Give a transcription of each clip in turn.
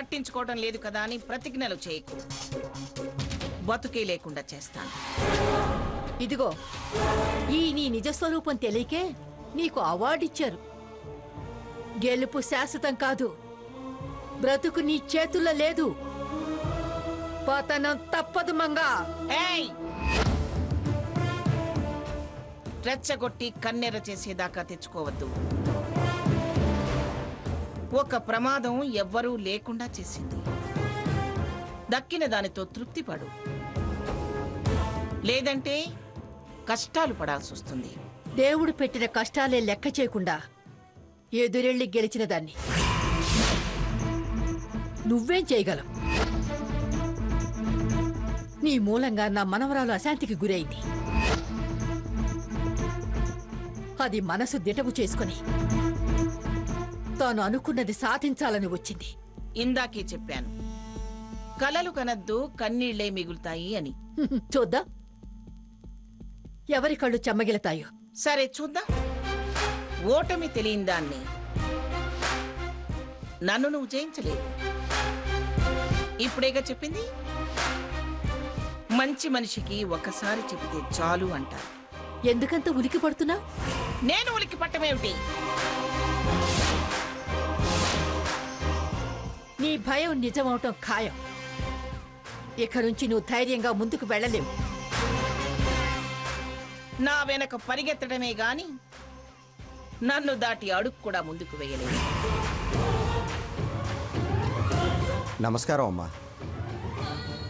పట్టించుకోవడం లేదు కదా అని ప్రతిజ్ఞలు చేయకు. బతుకే లేకుండా చేస్తాను. ఇదిగో, ఈ నీ నిజస్వరూపం తెలియకే నీకు అవార్డు ఇచ్చారు. గెలుపు శాశ్వతం కాదు. బ్రతుకు నీ చేతుల్లో లేదు. పతనం తప్పదు మంగా. ఏయ్! రెచ్చగొట్టి కన్నెర చేసేదాకా తెచ్చుకోవద్దు. ఒక ప్రమాదం ఎవ్వరూ లేకుండా చేసింది. దక్కిన దానితో తృప్తిపడు, లేదంటే కష్టాలు పడాల్సి వస్తుంది. దేవుడు పెట్టిన కష్టాలే లెక్క చేయకుండా ఎదురెళ్ళి గెలిచిన దాన్ని నువ్వేం చేయగలవు? నీ మూలంగా నా మనవరాలు అశాంతికి గురైంది. అది మనసు దిటవు చేసుకుని తాను అనుకున్నది సాధించాలని వచ్చింది. ఇందాకే చెప్పాను, కలలు కనద్దు, కన్నీళ్లే మిగులుతాయి అని. చూద్దాం ఎవరి కళ్ళు చెమ్మగిలతాయో. సరే చూద్దాం. ఓటమి తెలియని దాన్ని నన్ను నువ్వు జయించలేవు. ఇప్పుడేగా చెప్పింది. మంచి మనిషికి ఒకసారి చెబితే చాలు అంటారు. ఎందుకంత ఉలికి పడుతున్నావు? నేను ఉలికి పట్టమేమిటి? నీ భయం నిజమవటం ఖాయం. ఇక నుంచి నువ్వు ధైర్యంగా ముందుకు వెళ్ళలేవు. నా వెనక పరిగెత్తడమే గాని నన్ను దాటి అడుగు కూడా ముందుకు వేయలేదు. నమస్కారం అమ్మా.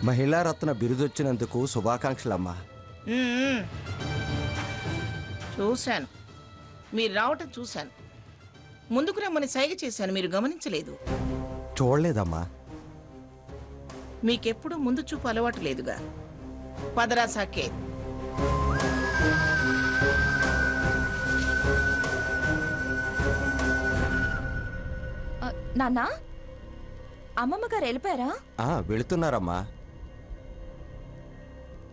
మహిళారత్న బిరుదొచ్చినందుకు శుభాకాంక్షలమ్మా. చూశాను, మీరు రావటం చూశాను. ముందుకు రమ్మని సైగ చేశాను, మీరు గమనించలేదు. చూడలేదమ్మా. మీకెప్పుడు ముందు చూపు అలవాటు లేదుగా. పదరా సాకేత్. నాన్నా, అమ్మమ్మ గారు వెళ్ళిపోయారా? వెళుతున్నారమ్మా.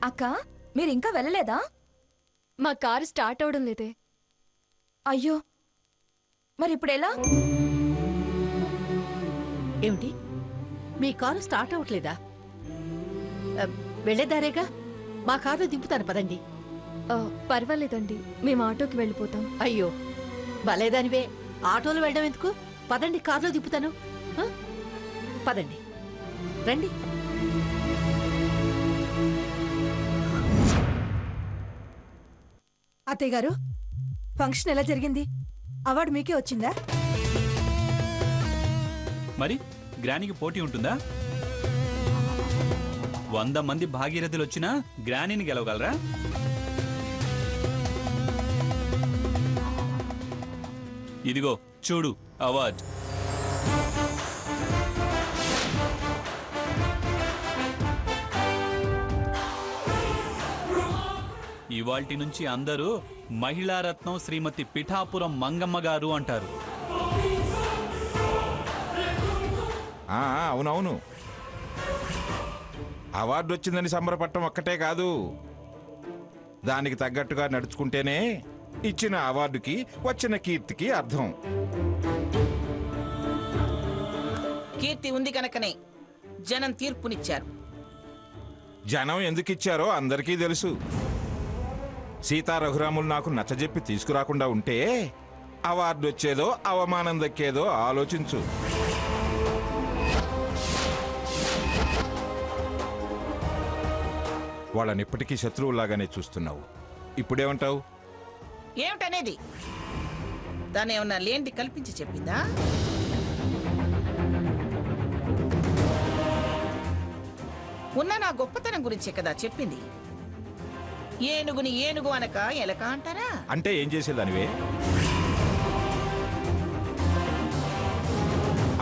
అక్క, మీరు ఇంకా వెళ్ళలేదా? మా కారు స్టార్ట్ అవడం లేదే. అయ్యో, మరి ఇప్పుడు ఎలా? ఏమిటి, మీ కారు స్టార్ట్ అవ్వట్లేదా? వెళ్ళేదారేగా, మా కారులో దింపుతాను పదండి. పర్వాలేదండి, మేము ఆటోకి వెళ్ళిపోతాం. అయ్యో భలేదానివే, ఆటోలో వెళ్ళడం ఎందుకు? పదండి, కారులో దింపుతాను. పదండి, రండి. అత్తయ్య గారు, ఫంక్షన్ ఎలా జరిగింది? అవార్డు మీకే వచ్చిందా? మరి గ్రానీకి పోటీ ఉంటుందా? 100 మంది భాగీరథులు వచ్చినా గ్రానీని గెలవగలరా? ఇదిగో చూడు అవార్డ్. ఇవాల్టి నుంచి అందరూ మహిళారత్నం శ్రీమతి పిఠాపురం మంగమ్మ గారు అంటారు. అవునవును, అవార్డు వచ్చిందని సంబరపడటం ఒక్కటే కాదు, దానికి తగ్గట్టుగా నడుచుకుంటేనే ఇచ్చిన అవార్డుకి వచ్చిన కీర్తికి అర్థం. కీర్తి ఉంది కనుకనే జనం తీర్పునిచ్చారు. జనం ఎందుకు ఇచ్చారో అందరికీ తెలుసు. సీతా రఘురాములు నాకు నచ్చజెప్పి తీసుకురాకుండా ఉంటే అవార్డు వచ్చేదో అవమానం దక్కేదో ఆలోచించు. వాళ్ళని ఇప్పటికీ శత్రువులాగానే చూస్తున్నావు. ఇప్పుడేమంటావు? ఏమిటనేది? తనేమన్నా లేండి కల్పించి చెప్పిందా? ఉన్న నా గొప్పతనం గురించే కదా చెప్పింది. ఏనుగుని ఏనుగు అనక ఎలక అంటారా? అంటే ఏం చేసేదానివే?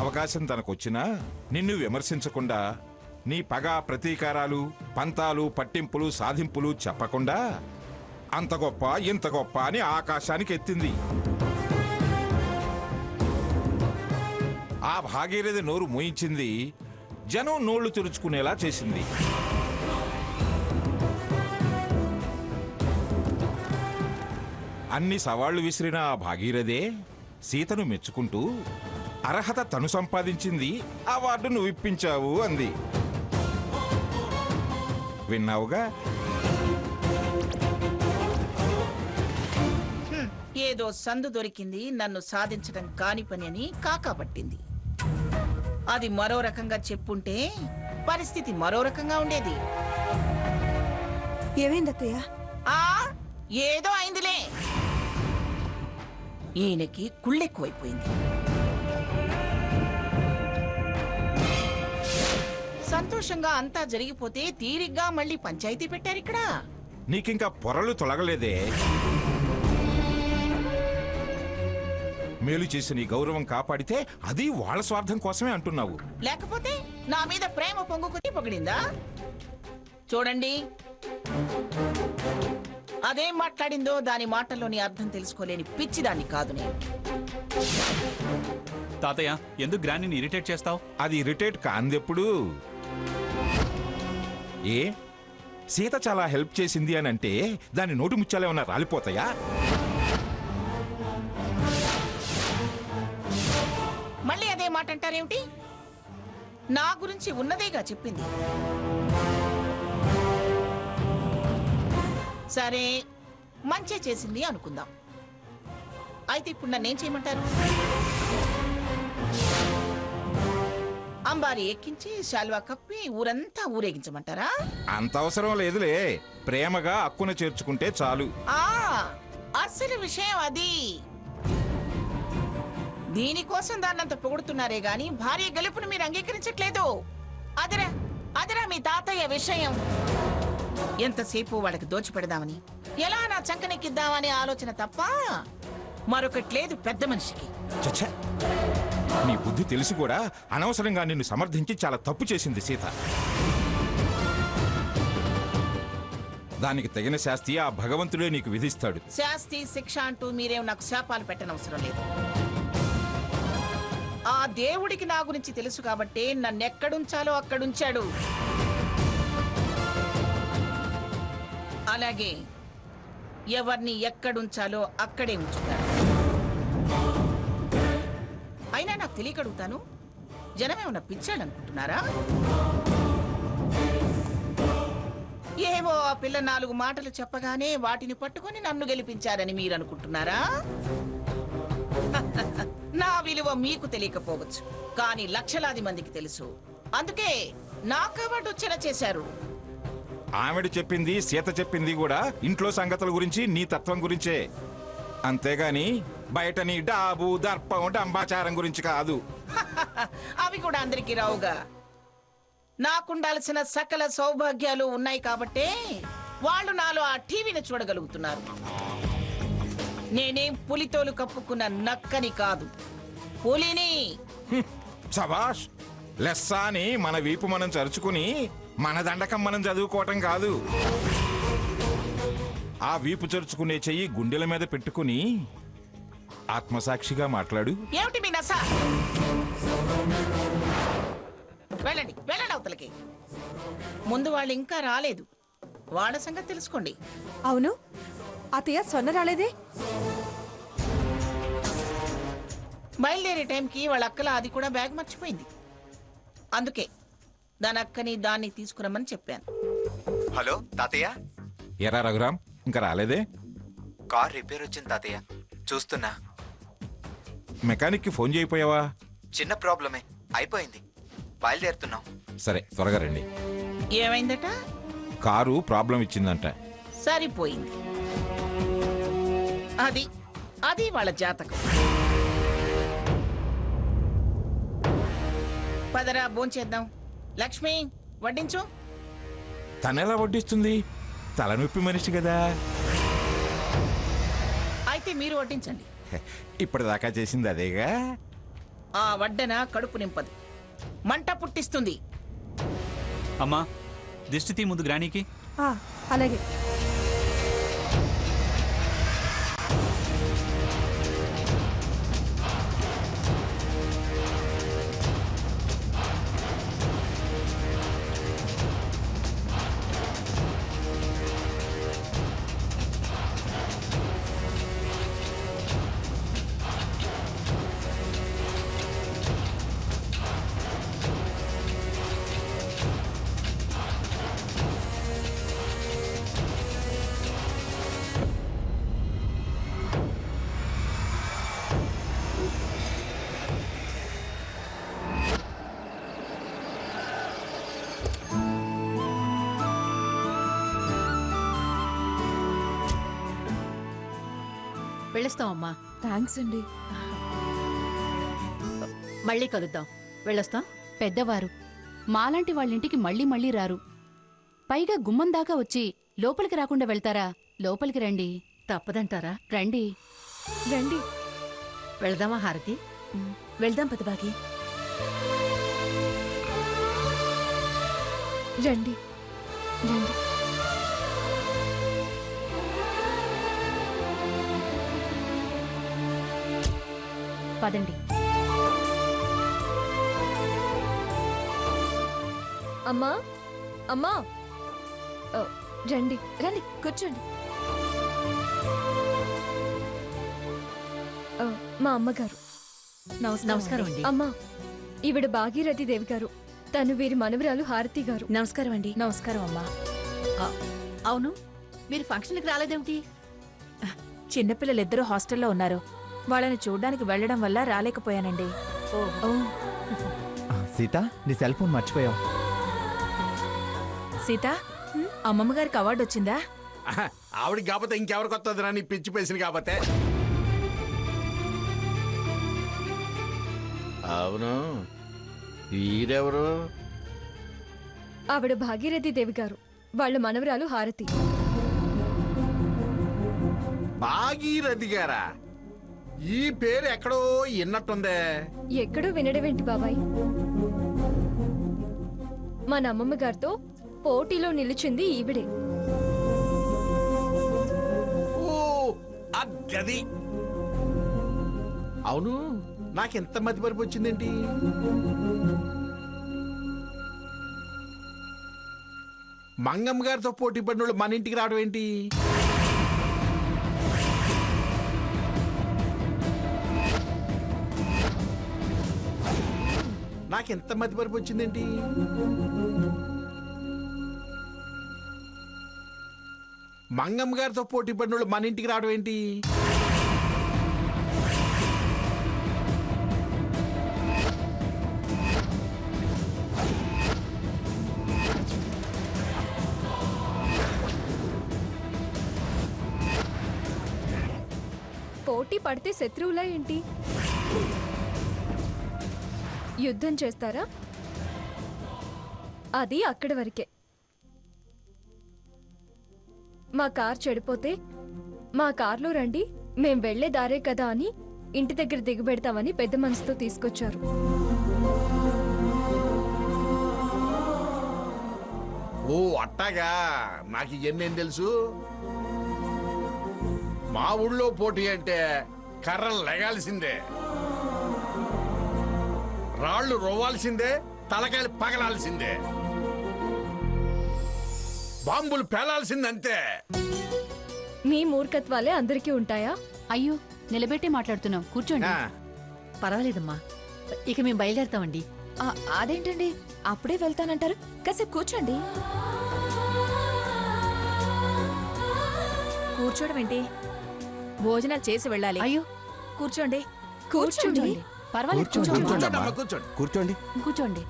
అవకాశం తనకొచ్చినా నిన్ను విమర్శించకుండా, నీ పగ ప్రతీకారాలు పంతాలు పట్టింపులు సాధింపులు చెప్పకుండా అంత గొప్ప ఇంత గొప్ప అని ఆకాశానికి ఎత్తింది. ఆ భాగీరథి నోరు మోయించింది, జనం నోళ్లు తెరుచుకునేలా చేసింది. అన్ని సవాళ్లు విసిరిన ఆ భాగీరథే సీతను మెచ్చుకుంటూ అర్హత తను సంపాదించింది, అవార్డు నువ్వు ఇప్పించావు అంది. విన్నావుగా? ఏదో సందు దొరికింది నన్ను సాధించడం కాని పని అని కాకాపట్టింది. అది మరో రకంగా చెప్పుంటే పరిస్థితి మరో రకంగా ఉండేది. ఏమైంది అత్తయ్య? ఆ ఏదో అయిందిలే. ఈయనకి కుళ్ళెక్కువైపోయింది. సంతోషంగా అంతా జరిగిపోతే తీరిగ్గా మళ్ళీ పంచాయతీ పెట్టారు ఇక్కడ. నీకింకా పొరలు తొలగలేదే. మేలు చేసి నీ గౌరవం కాపాడితే అది వాళ్ళ స్వార్థం కోసమే అంటున్నావు. లేకపోతే నా మీద ప్రేమ పొంగుకుని పొగిడిందా? చూడండి, అదేం మాట్లాడిందో దాని మాటల్లోని అర్థం తెలుసుకోలేని పిచ్చిదాన్ని కాదు నేను. తాతయ్య ఎందుకు గ్రాండ్ని ఇరిటేట్ చేస్తావు? అది ఇరిటేట్ కాందెప్పుడు? ఏ సీత చాలా హెల్ప్ చేసింది అని అంటే దాని నోటి ముత్యాలేమన్నా రాలిపోతాయా? మళ్ళీ అదే మాట అంటారేమిటి? నా గురించి ఉన్నదేగా చెప్పింది. సరే, మంచే చేసింది అనుకుందాం. అయితే ఇప్పుడు నన్నేం చేయమంటారు? అంబారి ఎక్కించి శాల్వా కప్పి ఊరంతా ఊరేగించమంటారా? అంత అవసరం లేదులే, ప్రేమగా అక్కున చేర్చుకుంటే చాలు. అసలు విషయం అది. దీనికోసం దాన్నంత పొగుడుతున్నారే గాని భార్య గెలుపును మీరు అంగీకరించట్లేదు. అదిరా అదిరా మీ తాతయ్య విషయం. ఎంతసేపు వాళ్ళకి దోచిపెడదామని, ఎలా నా చంకనెక్కిద్దామని ఆలోచన తప్ప మరొకటి లేదు పెద్ద మనిషికి. చచ్చా, నీ బుద్ధి తెలిసి కూడా అనవసరంగా నిన్ను సమర్థించి చాలా తప్పు చేసింది సీత. దానికి తగిన శాస్తి ఆ భగవంతుడే నీకు విధిస్తాడు. శాస్తి శిక్ష అంటూ మీరేం నాకు శాపాలు పెట్టనవసరం లేదు. ఆ దేవుడికి నా గురించి తెలుసు కాబట్టి నన్నెక్కడుంచాలో అక్కడుంచాడు. అలాగే ఎవరిని ఎక్కడుంచాలో అక్కడే ఉంచుతాడు. అయినా నాకు తెలియకడుగుతాను, జనమేమన్నా పిచ్చాడనుకుంటున్నారా? ఏవో ఆ పిల్ల 4 మాటలు చెప్పగానే వాటిని పట్టుకొని నన్ను గెలిపించారని మీరు అనుకుంటున్నారా? నా విలువ మీకు తెలియకపోవచ్చు, కానీ లక్షలాది మందికి తెలుసు. అందుకే నా కవాడు వచ్చేలా చేశారు. ఆవిడ చెప్పింది, సీత చెప్పింది కూడా ఇంట్లో సంగతుల గురించి, నీ తత్వం గురించే. అంతేగాని బయట నీ డాబు దర్పం డంబాచారం గురించి కాదు. అవి కూడా అందరికీ రావుగా. నాకుండాల్సిన సకల సౌభాగ్యాలు ఉన్నాయి కాబట్టే వాళ్ళు నాలో ఆ టీవీని చూడగలుగుతున్నారు. నేనేం పులితోలు కప్పుకున్న నక్కని కాదు, పులిని. సబాష్, లెస్సాని మన వీపు మనం చరుచుకుని మన దండకం మనం చదువుకోవటం కాదు. ఆ వీపు చరుచుకునే చెయ్యి గుండెల మీద పెట్టుకుని ఆత్మసాక్షిగా మాట్లాడు. ఏమిటి మీ నస? వెళ్ళండి వెళ్ళండి అవతలకి. ముందు వాళ్ళు ఇంకా రాలేదు, వాళ్ళ సంగతి తెలుసుకోండి. అవును అత్తయ్య, స్వర్ణ రాలేదే? బయలుదేరే టైంకి వాళ్ళ అక్కల అది కూడా బ్యాగ్ మర్చిపోయింది. అందుకే దాని అక్కని దాన్ని తీసుకురమ్మని చెప్పాను. హలో తాతయ్య. ఎరా రఘురాం, ఇంకా రాలేదే? కార్ రిపేర్ వచ్చింది తాతయ్య, చూస్తున్నా. మెకానిక్కి ఫోన్ చేయిపోయావా? చిన్న ప్రాబ్లమే, అయిపోయింది. బయలుదేరుతున్నాం. సరే, త్వరగా రండి. ఏమైందట? కారు ప్రాబ్లం ఇచ్చిందంట. సరిపోయింది. అది అది వాళ్ళ జాతకం. పదరా భోంచేద్దాం. లక్ష్మి వడ్డించు. తనెలా వడ్డిస్తుంది? తలనొప్పి మనిషి కదా. అయితే మీరు వడ్డించండి. ఇప్పటిదాకా చేసింది అదేగా. ఆ వడ్డన కడుపు నింపదు, మంట పుట్టిస్తుంది. అమ్మా, దిష్టి తీ ముందు గ్రానీకి. అలాగే. వెళ్ళొస్తామమ్మా. థ్యాంక్స్ అండి. మళ్ళీ కలుద్దాం. వెళ్ళొస్తాం. పెద్దవారు మాలాంటి వాళ్ళింటికి మళ్ళీ మళ్ళీ రారు. పైగా గుమ్మం దాకా వచ్చి లోపలికి రాకుండా వెళ్తారా? లోపలికి రండి. తప్పదంటారా? రండి. రండి. వెళదామా హారతి? వెళ్దాం పదబాగి. రండి. రండి. పదండి. అమ్మా, అమ్మా, రండి. రండి కూర్చోండి. మా అమ్మగారు. నమస్కారం అండి. అమ్మా, ఈవిడ భాగీరథి దేవి గారు. తను వీరి మనవరాలు హారతి గారు. నమస్కారం అండి. నమస్కారం అమ్మా. అవును, మీరు ఫంక్షన్కి రాలేదేమిటి? చిన్నపిల్లలిద్దరూ హాస్టల్లో ఉన్నారు. వాళ్ళని చూడ్డానికి వెళ్ళడం వల్ల రాలేకపోయానండి. సీత, నీ సెల్ ఫోన్ మర్చిపోయావు. సీత, అమ్మమ్మ గారికి అవార్డు వచ్చిందా? ఆవిడికి కాకపోతే ఇంకెవరికి వస్తుంది నీ పిచ్చి పేసింది కాకపోతే. అవును, వీరెవరు? ఆవిడ భాగీరథి దేవి గారు. వాళ్ళ మనవరాలు హారతి. భాగీరథి గారా? ఈ పేరు ఎక్కడో విన్నట్టుందే. ఎక్కడో వినడమేంటి బాబాయ్? మన అమ్మమ్మ గారితో పోటీలో నిలిచింది ఈవిడే. ఓ అద్దది. అవును, నాకెంత మతి పరిపు వచ్చిందేంటి? మంగమ్మ గారితో పోటీ పడిన వాళ్ళు మన ఇంటికి రావడం ఏంటి? నాకెంత మతి పరిపు వచ్చిందేంటి? మంగమ్మ గారితో పోటీ పడిన వాళ్ళు మన ఇంటికి రావడం ఏంటి? పోటీ పడితే శత్రువులా ఏంటి? యుద్ధం చేస్తారా? అది అక్కడి వరకే. మా కార్ చెడిపోతే మా కార్లో రండి, మేం వెళ్లే దారే కదా అని ఇంటి దగ్గర దిగబెడతామని పెద్ద మనసుతో తీసుకొచ్చారు. ఓ అట్టాగా, నాకు ఇవన్నేం తెలుసు. మా ఊళ్ళో పోటీ అంటే కర్రలు లెగాల్సిందే, రాళ్ళు రోవాల్సిందే, తలకాయలు పగలాల్సిందే, బాంబులు పేలాల్సిందంతే. మీ మూర్ఖత్వాలే అందరికీ ఉంటాయా? అయ్యో, నిలబెట్టే మాట్లాడుతున్నాం. కూర్చోండి. పర్వాలేదమ్మా, ఇక మేము బయలుదేరుతామండి. అదేంటండి అప్పుడే వెళ్తానంటారు? కాసేపు కూర్చోండి. కూర్చోవడం ఏంటి? భోజనాలు చేసి వెళ్ళాలి. అయ్యో, కూర్చోండి. కూర్చోండి. పర్వాలేదు. కూర్చోండి, కూర్చోండి. కూర్చోండి అమ్మా. కూర్చోండి. కూర్చోండి. కూర్చోండి.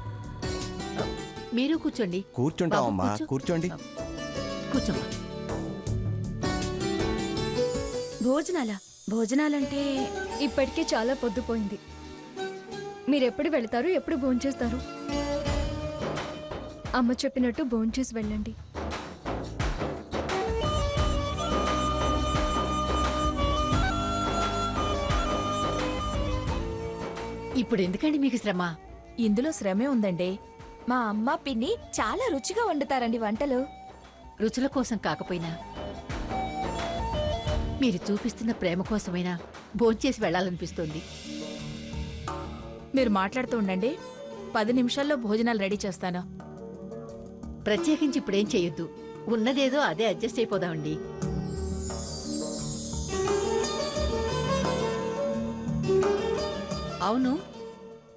మీరు కూర్చోండి. కూర్చుంటామమ్మా. బాబు, కూర్చోండి. కూర్చోమ్మా. భోజనాలంటే ఇప్పటికే చాలా పొద్దుపోయింది. మీరెప్పుడు వెళ్తారు? ఎప్పుడు భోంచేస్తారు? అమ్మ చెప్పినట్టు భోంచేసి వెళ్ళండి. ఇప్పుడు ఎందుకండి మీకు శ్రమ? ఇందులో శ్రమే ఉందండి. మా అమ్మ పిన్ని చాలా రుచిగా వండుతారండి వంటలు. రుచుల కోసం కాకపోయినా మీరు చూపిస్తున్న ప్రేమ కోసమైనా భోంచేసి వెళ్ళాలనిపిస్తోంది. మీరు మాట్లాడుతూ ఉండండి. 10 నిమిషాల్లో భోజనాలు రెడీ చేస్తాను. ప్రత్యేకించి ఇప్పుడేం చేయొద్దు. ఉన్నదేదో అదే అడ్జస్ట్ అయిపోదామండి. అవును,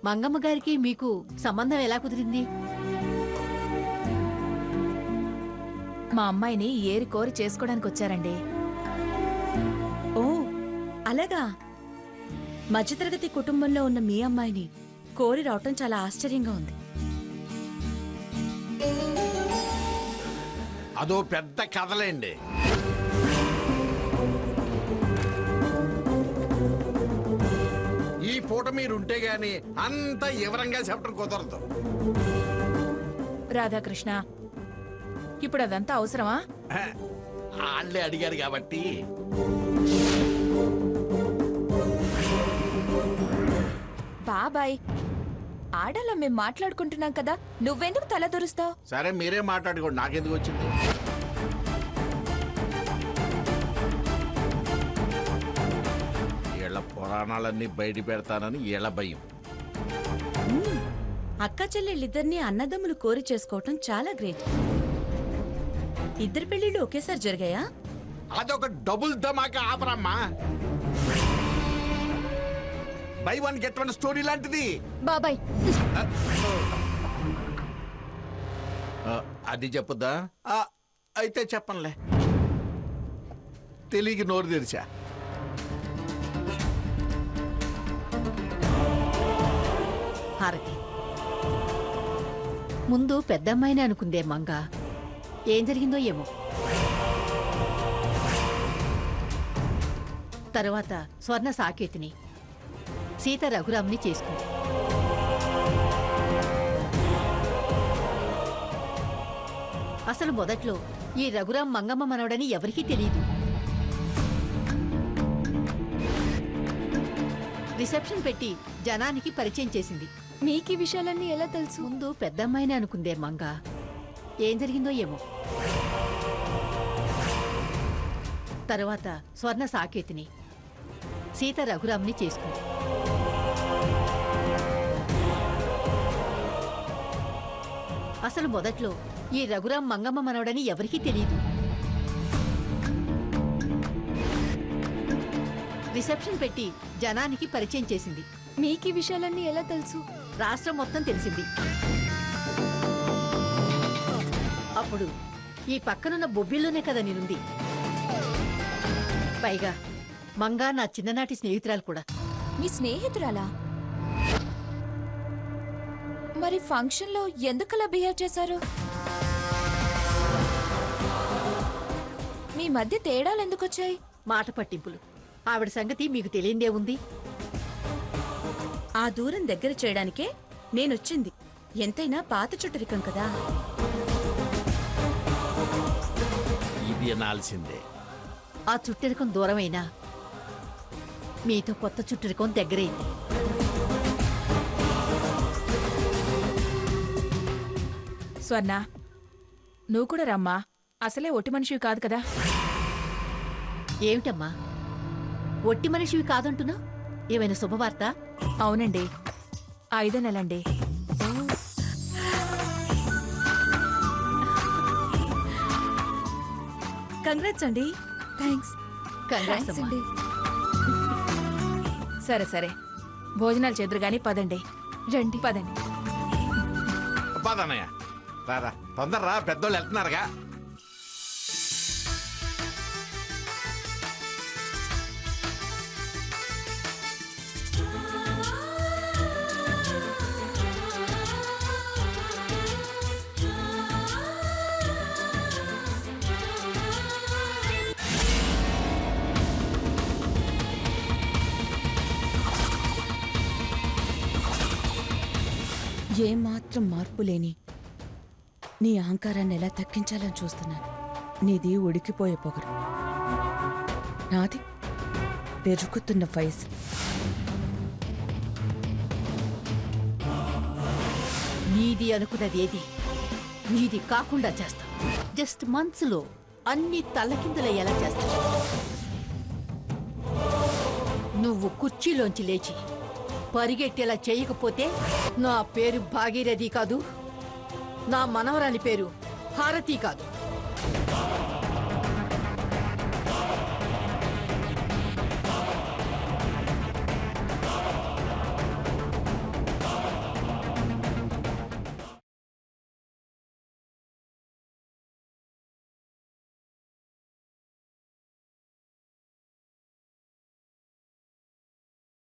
మంగమ్మ గారికి మీకు సంబంధం ఎలా కుదిరింది? మా అమ్మాయిని ఏరి కోరి చేసుకోవడానికి వచ్చారండి. ఓ అలాగా. మధ్యతరగతి కుటుంబంలో ఉన్న మీ అమ్మాయిని కోరి రావటం చాలా ఆశ్చర్యంగా ఉంది. అదో పెద్ద కథలేండి. పూట మీరుంటే గాని అంత వివరంగా చెప్పడం కుదరదు. రాధాకృష్ణ, ఇప్పుడు అదంతా అవసరమా? వాళ్ళే అడిగారు కాబట్టి. బాబాయ్, ఆడలా మేం మాట్లాడుకుంటున్నాం కదా, నువ్వెందుకు తల దురుస్తావు? సరే మీరే మాట్లాడుకోండి, నాకెందుకు వచ్చింది? వీళ్ళ పురాణాలన్నీ బయట పెడతానని వీళ్ళ భయం. అక్క చెల్లెళ్ళిద్దరినీ అన్నదమ్ములు కోరి చేసుకోవటం చాలా గ్రేట్. ఇద్దరు పెళ్లిళ్ళు ఒకేసారి జరిగాయా? అదొక డబుల్ ధమాకా ఆపరమ్మా. Buy one get one story లాంటిది. బాబాయ్, అది చెప్పొద్దా? అయితే చెప్పనులే. తెలియక నోరు తెరిచా. హారతి ముందు పెద్దమ్మాయిని అనుకుందే మంగ. ఏం జరిగిందో ఏమో. తరువాత స్వర్ణ సాకేతిని, సీత రఘురామ్ని చేసుకుంది. అసలు మొదట్లో ఈ రఘురాం మంగమ్మ మనవడని ఎవరికీ తెలియదు. రిసెప్షన్ పెట్టి జనానికి పరిచయం చేసింది. మీకు ఈ విషయాలన్నీ ఎలా తెలుసు? ముందు పెద్దమ్మాయిని అనుకుందే మంగ. ఏం జరిగిందో ఏమో. తరువాత స్వర్ణ సాకేతిని, సీత రఘురామ్ని చేసుకుంది. అసలు మొదట్లో ఈ రఘురాం మంగమ్మ మనవడని ఎవరికీ తెలియదు. రిసెప్షన్ పెట్టి జనానికి పరిచయం చేసింది. మీకు ఈ విషయాలన్నీ ఎలా తెలుసు? రాష్ట్రం మొత్తం తెలిసింది. అప్పుడు ఈ పక్కనున్న బొబ్బిల్లోనే కదా నేనుంది. పైగా మంగా నా చిన్ననాటి స్నేహితురాలు కూడా. మీ స్నేహితురాలా? మరి ఫంక్షన్లో ఎందుకలా బిహేవ్ చేశారు? మీ మధ్య తేడాలు ఎందుకొచ్చాయి? మాట పట్టింపులు. ఆవిడ సంగతి మీకు తెలియందే ఉంది. ఆ దూరం దగ్గర చేయడానికే నేనొచ్చింది. ఎంతైనా పాత చుట్టరికం కదా. ఇది అనాల్సిందే. ఆ చుట్టరికం దూరమైనా మీతో కొత్త చుట్టరికం దగ్గరైంది. స్వర్ణ, నువ్వు కూడా రమ్మా. అసలే ఒట్టి మనిషివి కాదు కదా. ఏమిటమ్మా ఒట్టి మనిషివి కాదంటున్నా? ఏమైనా శుభవార్త? అవునండి, 5వ నెలండి. కంగ్రాట్స్ అండి. థ్యాంక్స్. కంగ్రాట్స్ అమ్మా. అండి. సరే సరే, భోజనాలు చేద్దరు గాని పదండి. రండి. పదండి. పదన్నయ్య, రారా తొందరరా, పెద్దోళ్ళు వెళ్తున్నారుగా. ఏమాత్రం మార్పు లేని నీ అహంకారాన్ని ఎలా తగ్గించాలని చూస్తున్నాను. నీది ఉడికిపోయే పొగరు, నాది పెరుగుతున్న వయసు. నీది అనుకున్నది ఏది నీది కాకుండా చేస్తా. జస్ట్ మంత్స్ లో అన్ని తల్లకిందులయ్యేలా చేస్తా. నువ్వు కుర్చీలోంచి లేచి పరిగెట్టేలా చేయకపోతే నా పేరు భాగీరథి కాదు, నా మనవరాలి పేరు హారతి కాదు.